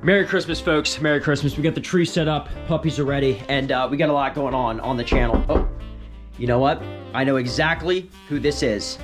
Merry Christmas, folks. Merry Christmas. We got the tree set up, puppies are ready, and we got a lot going on the channel. Oh, you know what? I know exactly who this is.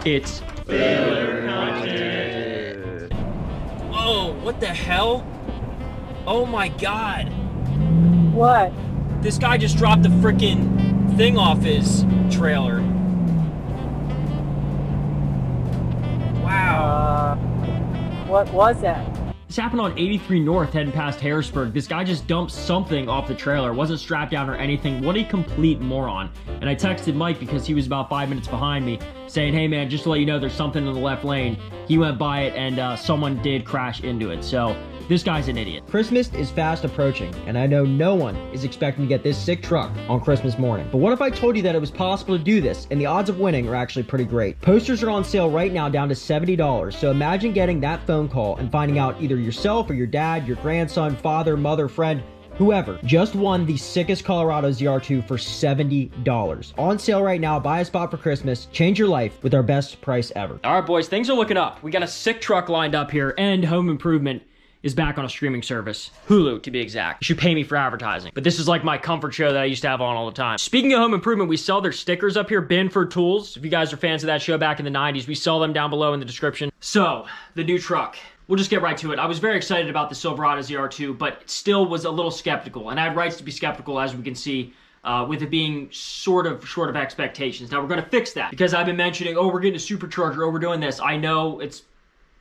It's Failure Content. Oh, what the hell? Oh my god. What? This guy just dropped the freaking thing off his trailer. Wow. What was that? This happened on 83 North heading past Harrisburg. This guy just dumped something off the trailer. It wasn't strapped down or anything. What a complete moron. And I texted Mike because he was about 5 minutes behind me saying, hey man, just to let you know there's something in the left lane. He went by it and someone did crash into it. So this guy's an idiot. Christmas is fast approaching, and I know no one is expecting to get this sick truck on Christmas morning. But what if I told you that it was possible to do this, and the odds of winning are actually pretty great? Posters are on sale right now down to $70, so imagine getting that phone call and finding out either yourself or your dad, your grandson, father, mother, friend, whoever just won the sickest Colorado ZR2 for $70. On sale right now. Buy a spot for Christmas. Change your life with our best price ever. All right, boys, things are looking up. We got a sick truck lined up here, and home improvement is back on a streaming service. Hulu, to be exact. You should pay me for advertising. But this is like my comfort show that I used to have on all the time. Speaking of home improvement, we sell their stickers up here, Binford Tools. If you guys are fans of that show back in the 90s, we sell them down below in the description. So, the new truck. We'll just get right to it. I was very excited about the Silverado ZR2, but still was a little skeptical. And I had rights to be skeptical, as we can see, with it being sort of short of expectations. Now, we're going to fix that. Because I've been mentioning, oh, we're getting a supercharger, oh, we're doing this. I know it's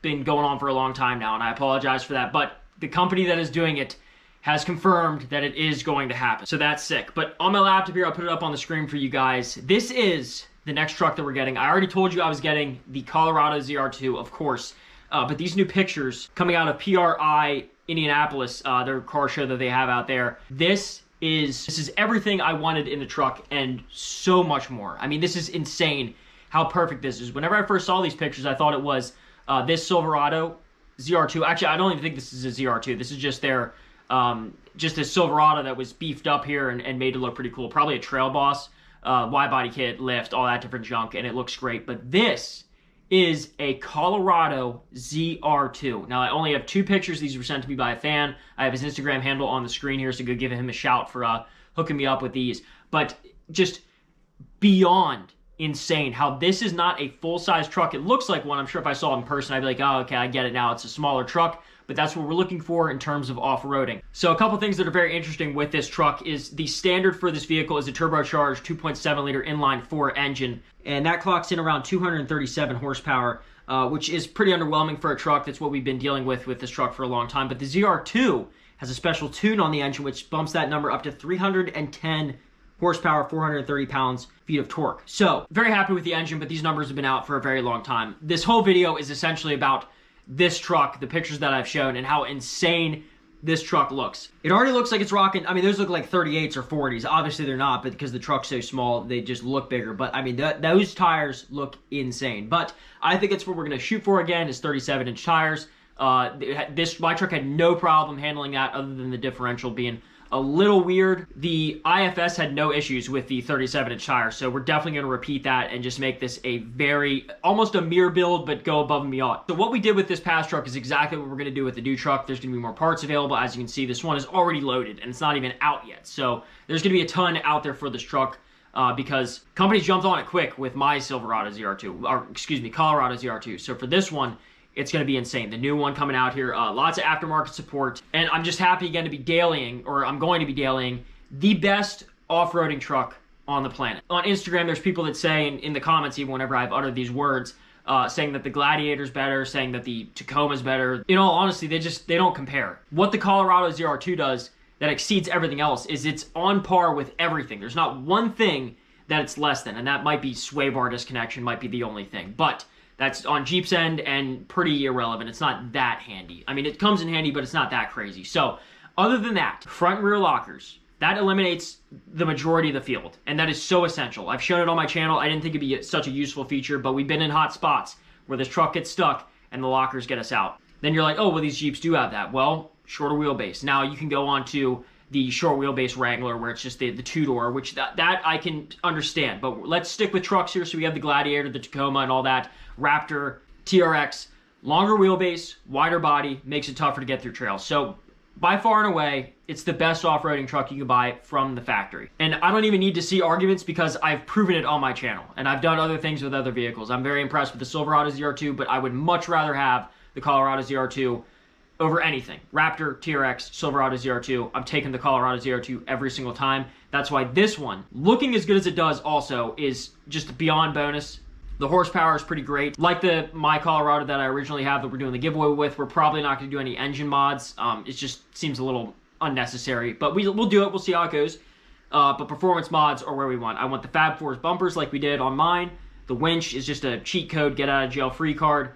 been going on for a long time now, and I apologize for that, but the company that is doing it has confirmed that it is going to happen. So that's sick. But on my laptop here, I'll put it up on the screen for you guys. This is the next truck that we're getting. I already told you I was getting the Colorado ZR2, of course, but these new pictures coming out of PRI Indianapolis, their car show that they have out there, this is everything I wanted in the truck and so much more. I mean, this is insane how perfect this is. Whenever I first saw these pictures, I thought it was this Silverado ZR2. Actually, I don't even think this is a ZR2. This is just their, just a Silverado that was beefed up here and made to look pretty cool. Probably a Trail Boss, wide body kit, lift, all that different junk, and it looks great. But this is a Colorado ZR2. Now, I only have 2 pictures. These were sent to me by a fan. I have his Instagram handle on the screen here, so go give him a shout for hooking me up with these. But just beyond insane how this is not a full-size truck. It looks like one. I'm sure if I saw it in person, I'd be like, oh, okay, I get it now. It's a smaller truck, but that's what we're looking for in terms of off-roading. So a couple things that are very interesting with this truck is the standard for this vehicle is a turbocharged 2.7-liter inline-4 engine, and that clocks in around 237 horsepower, which is pretty underwhelming for a truck. That's what we've been dealing with this truck for a long time. But the ZR2 has a special tune on the engine, which bumps that number up to 310 horsepower, 430 pounds-feet of torque. So, very happy with the engine, but these numbers have been out for a very long time. This whole video is essentially about this truck, the pictures that I've shown, and how insane this truck looks. It already looks like it's rocking. I mean, those look like 38s or 40s. Obviously, they're not, but because the truck's so small, they just look bigger. But, I mean, those tires look insane. But I think it's what we're going to shoot for again, is 37-inch tires. My truck had no problem handling that other than the differential being a little weird. The IFS had no issues with the 37-inch tire, so we're definitely going to repeat that and just make this a very, almost a mirror build, but go above and beyond. So what we did with this past truck is exactly what we're going to do with the new truck. There's going to be more parts available. As you can see, this one is already loaded, and it's not even out yet. So there's going to be a ton out there for this truck because companies jumped on it quick with my Silverado ZR2, or excuse me, Colorado ZR2. So for this one, it's going to be insane. The new one coming out here, lots of aftermarket support. And I'm just happy again to be dailying, or I'm going to be dailying, the best off-roading truck on the planet. On Instagram, there's people that say, in the comments even whenever I've uttered these words, saying that the Gladiator's better, saying that the Tacoma's better. In all honesty, they don't compare. What the Colorado ZR2 does that exceeds everything else is it's on par with everything. There's not one thing that it's less than, and that might be sway bar disconnection, might be the only thing. But that's on Jeep's end and pretty irrelevant. It's not that handy. I mean, it comes in handy, but it's not that crazy. So, other than that, front and rear lockers, that eliminates the majority of the field, and that is so essential. I've shown it on my channel. I didn't think it'd be such a useful feature, but we've been in hot spots where this truck gets stuck and the lockers get us out. Then you're like, oh, well, these Jeeps do have that. Well, shorter wheelbase. Now you can go on to the short wheelbase Wrangler where it's just the two-door, which that I can understand. But let's stick with trucks here. So we have the Gladiator, the Tacoma, and all that. Raptor, TRX, Longer wheelbase, wider body, makes it tougher to get through trails. So by far and away, it's the best off-roading truck you can buy from the factory. And I don't even need to see arguments because I've proven it on my channel. And I've done other things with other vehicles. I'm very impressed with the Silverado ZR2, but I would much rather have the Colorado ZR2 over anything. Raptor, TRX, Silverado ZR2. I'm taking the Colorado ZR2 every single time. That's why this one, looking as good as it does also, is just beyond bonus. The horsepower is pretty great. Like my Colorado that I originally have that we're doing the giveaway with, we're probably not going to do any engine mods. It just seems a little unnecessary, but we'll do it. We'll see how it goes. But performance mods are where we want. I want the Fab Fours bumpers like we did on mine. The winch is just a cheat code, get out of jail free card.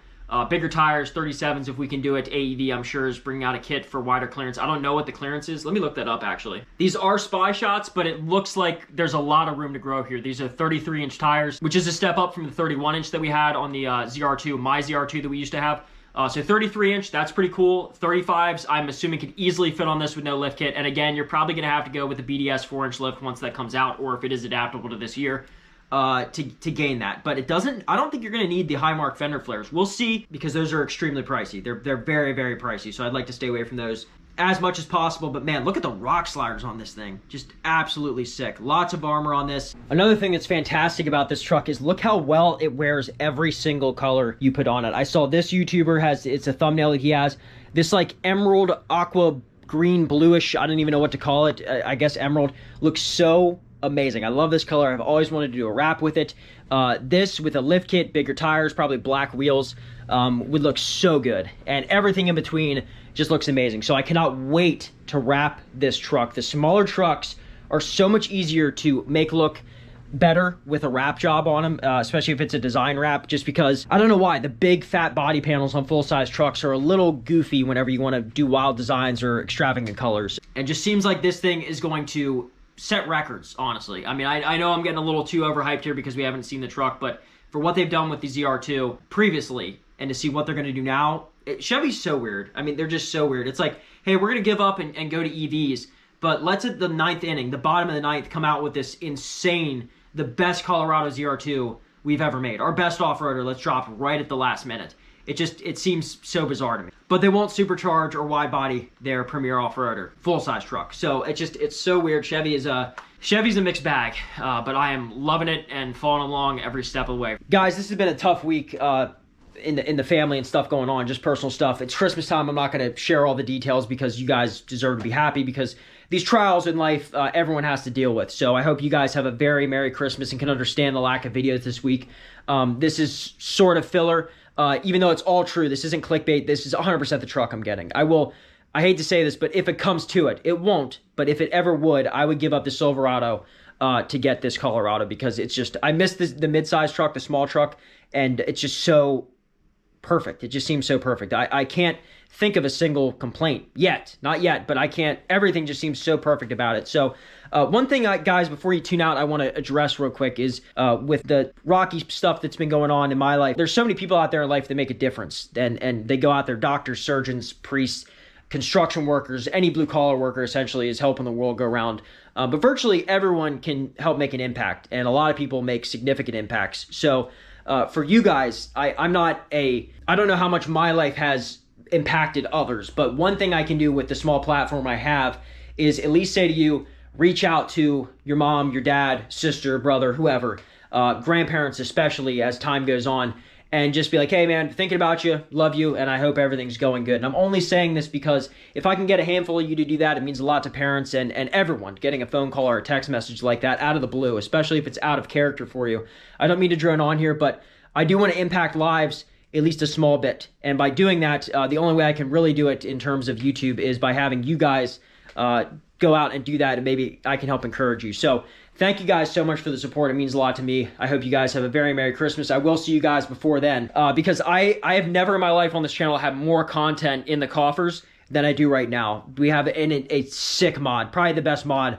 Bigger tires, 37s if we can do it. AEV, I'm sure, is bringing out a kit for wider clearance. I don't know what the clearance is. Let me look that up, actually. These are spy shots, but it looks like there's a lot of room to grow here. These are 33-inch tires, which is a step up from the 31-inch that we had on the ZR2, my ZR2 that we used to have. So 33-inch, that's pretty cool. 35s, I'm assuming could easily fit on this with no lift kit. And again, you're probably going to have to go with the BDS 4-inch lift once that comes out, or if it is adaptable to this year. To gain that, but it doesn't. I don't think you're going to need the high mark fender flares. We'll see, because those are extremely pricey. They're very, very pricey, so I'd like to stay away from those as much as possible. But man, look at the rock sliders on this thing. Just absolutely sick. Lots of armor on this. Another thing that's fantastic about this truck is look how well it wears every single color you put on it. I saw this YouTuber has, it's a thumbnail that he has, this like emerald, aqua, green, bluish, I don't even know what to call it. I guess emerald. Looks so amazing. I love this color. I've always wanted to do a wrap with it. This with a lift kit, bigger tires, probably black wheels, would look so good. And everything in between just looks amazing. So I cannot wait to wrap this truck. The smaller trucks are so much easier to make look better with a wrap job on them, especially if it's a design wrap, just because, I don't know why, the big fat body panels on full-size trucks are a little goofy whenever you want to do wild designs or extravagant colors. And just seems like this thing is going to set records, honestly. I mean, I know I'm getting a little too overhyped here because we haven't seen the truck, but for what they've done with the ZR2 previously and to see what they're going to do now, Chevy's so weird. I mean, they're just so weird. It's like, hey, we're going to give up and go to EVs, but let's at the 9th inning, the bottom of the 9th, come out with this insane, the best Colorado ZR2 we've ever made. Our best off-roader, let's drop right at the last minute. It seems so bizarre to me. But they won't supercharge or wide body their premier off-roader, full-size truck. So it's so weird. Chevy's a mixed bag, but I am loving it and following along every step of the way. Guys, this has been a tough week in the family and stuff going on, just personal stuff. It's Christmas time. I'm not going to share all the details because you guys deserve to be happy, because these trials in life, everyone has to deal with. So I hope you guys have a very Merry Christmas and can understand the lack of videos this week. This is sort of filler. Even though it's all true, this isn't clickbait. This is 100% the truck I'm getting. I hate to say this, but if it comes to it, it won't. But if it ever would, I would give up the Silverado to get this Colorado, because it's just, I miss the mid-size truck, the small truck, and it's just so perfect. It just seems so perfect. I can't think of a single complaint yet. Not yet, but I can't. Everything just seems so perfect about it. So one thing, guys, before you tune out, I want to address real quick is with the rocky stuff that's been going on in my life, there's so many people out there in life that make a difference. And they go out there, doctors, surgeons, priests, construction workers, any blue-collar worker essentially is helping the world go round. But virtually everyone can help make an impact, and a lot of people make significant impacts. So for you guys, I don't know how much my life has impacted others, but one thing I can do with the small platform I have is at least say to you, reach out to your mom, your dad, sister, brother, whoever, grandparents especially as time goes on, and just be like, hey man, thinking about you, love you, and I hope everything's going good. And I'm only saying this because if I can get a handful of you to do that, it means a lot to parents and everyone getting a phone call or a text message like that out of the blue, especially if it's out of character for you. I don't mean to drone on here, but I do want to impact lives at least a small bit. And by doing that, the only way I can really do it in terms of YouTube is by having you guys go out and do that, and maybe I can help encourage you. So thank you guys so much for the support. It means a lot to me. I hope you guys have a very Merry Christmas. I will see you guys before then, because I have never in my life on this channel had more content in the coffers than I do right now. We have a sick mod, probably the best mod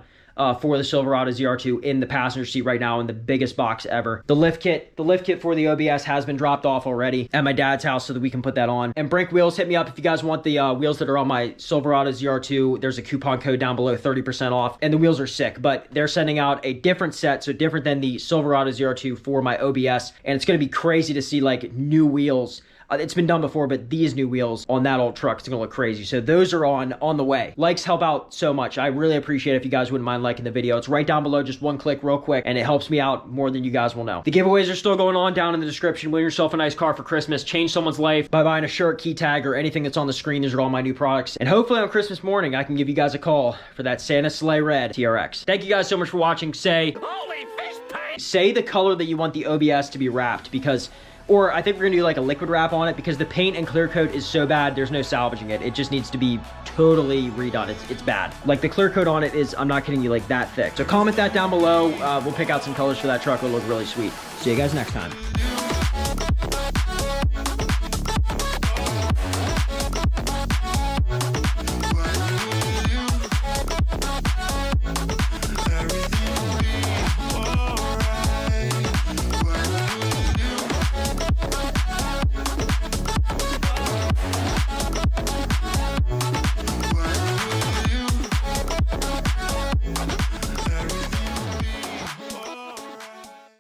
for the Silverado ZR2 in the passenger seat right now, in the biggest box ever. The lift kit for the OBS has been dropped off already at my dad's house so that we can put that on. And Brink Wheels, hit me up if you guys want the wheels that are on my Silverado ZR2. There's a coupon code down below, 30% off, and the wheels are sick, but they're sending out a different set, so different than the Silverado ZR2 for my OBS, and it's going to be crazy to see like new wheels It's been done before, but these new wheels on that old truck, it's gonna look crazy. So those are on the way. Likes help out so much. I really appreciate it if you guys wouldn't mind liking the video. It's right down below, just one click real quick, and it helps me out more than you guys will know. The giveaways are still going on down in the description. Win yourself a nice car for Christmas. Change someone's life by buying a shirt, key tag, or anything that's on the screen. These are all my new products. And hopefully on Christmas morning, I can give you guys a call for that Santa Sleigh Red TRX. Thank you guys so much for watching. Say the color that you want the OBS to be wrapped, because, or I think we're gonna do like a liquid wrap on it, because the paint and clear coat is so bad, there's no salvaging it. It just needs to be totally redone. It's bad. Like the clear coat on it is, I'm not kidding you, like that thick. So comment that down below. We'll pick out some colors for that truck. It'll look really sweet. See you guys next time.